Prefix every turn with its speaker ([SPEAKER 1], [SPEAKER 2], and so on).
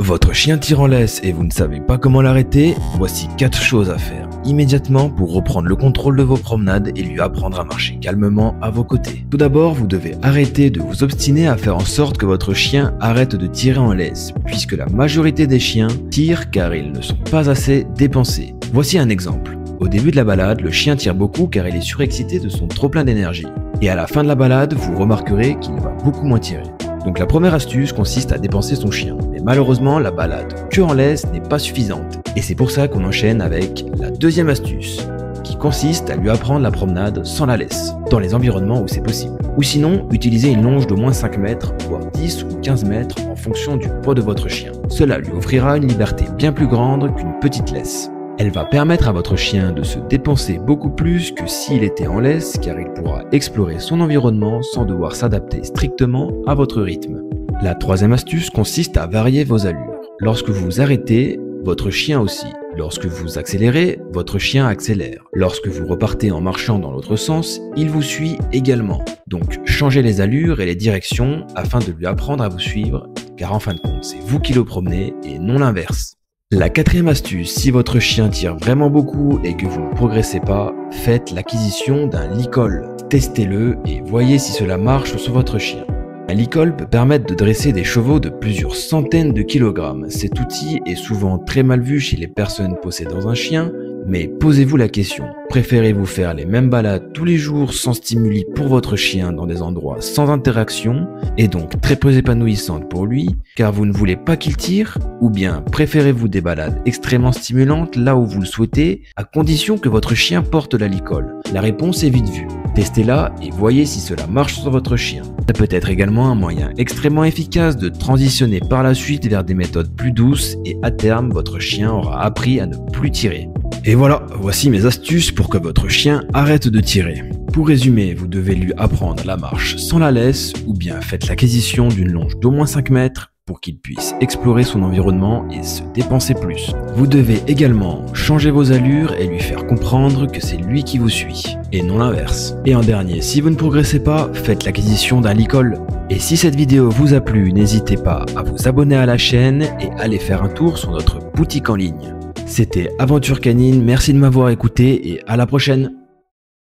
[SPEAKER 1] Votre chien tire en laisse et vous ne savez pas comment l'arrêter? Voici 4 choses à faire immédiatement pour reprendre le contrôle de vos promenades et lui apprendre à marcher calmement à vos côtés. Tout d'abord, vous devez arrêter de vous obstiner à faire en sorte que votre chien arrête de tirer en laisse, puisque la majorité des chiens tirent car ils ne sont pas assez dépensés. Voici un exemple. Au début de la balade, le chien tire beaucoup car il est surexcité de son trop plein d'énergie. Et à la fin de la balade, vous remarquerez qu'il va beaucoup moins tirer. Donc la première astuce consiste à dépenser son chien. Mais malheureusement, la balade queue en laisse n'est pas suffisante. Et c'est pour ça qu'on enchaîne avec la deuxième astuce, qui consiste à lui apprendre la promenade sans la laisse, dans les environnements où c'est possible. Ou sinon, utilisez une longe d'au moins 5 mètres, voire 10 ou 15 mètres en fonction du poids de votre chien. Cela lui offrira une liberté bien plus grande qu'une petite laisse. Elle va permettre à votre chien de se dépenser beaucoup plus que s'il était en laisse, car il pourra explorer son environnement sans devoir s'adapter strictement à votre rythme. La troisième astuce consiste à varier vos allures. Lorsque vous vous arrêtez, votre chien aussi. Lorsque vous accélérez, votre chien accélère. Lorsque vous repartez en marchant dans l'autre sens, il vous suit également. Donc changez les allures et les directions afin de lui apprendre à vous suivre, car en fin de compte, c'est vous qui le promenez et non l'inverse. La quatrième astuce, si votre chien tire vraiment beaucoup et que vous ne progressez pas, faites l'acquisition d'un licol. Testez-le et voyez si cela marche sur votre chien. Un licol peut permettre de dresser des chevaux de plusieurs centaines de kilogrammes. Cet outil est souvent très mal vu chez les personnes possédant un chien, mais posez-vous la question, préférez-vous faire les mêmes balades tous les jours sans stimuli pour votre chien dans des endroits sans interaction et donc très peu épanouissantes pour lui, car vous ne voulez pas qu'il tire, ou bien préférez-vous des balades extrêmement stimulantes là où vous le souhaitez, à condition que votre chien porte la licol? La réponse est vite vue. Testez-la et voyez si cela marche sur votre chien. Ça peut être également un moyen extrêmement efficace de transitionner par la suite vers des méthodes plus douces et à terme, votre chien aura appris à ne plus tirer. Et voilà, voici mes astuces pour que votre chien arrête de tirer. Pour résumer, vous devez lui apprendre la marche sans la laisse ou bien faites l'acquisition d'une longe d'au moins 5 mètres pour qu'il puisse explorer son environnement et se dépenser plus. Vous devez également changer vos allures et lui faire comprendre que c'est lui qui vous suit, et non l'inverse. Et en dernier, si vous ne progressez pas, faites l'acquisition d'un licol. Et si cette vidéo vous a plu, n'hésitez pas à vous abonner à la chaîne et aller faire un tour sur notre boutique en ligne. C'était Aventure Canine, merci de m'avoir écouté et à la prochaine.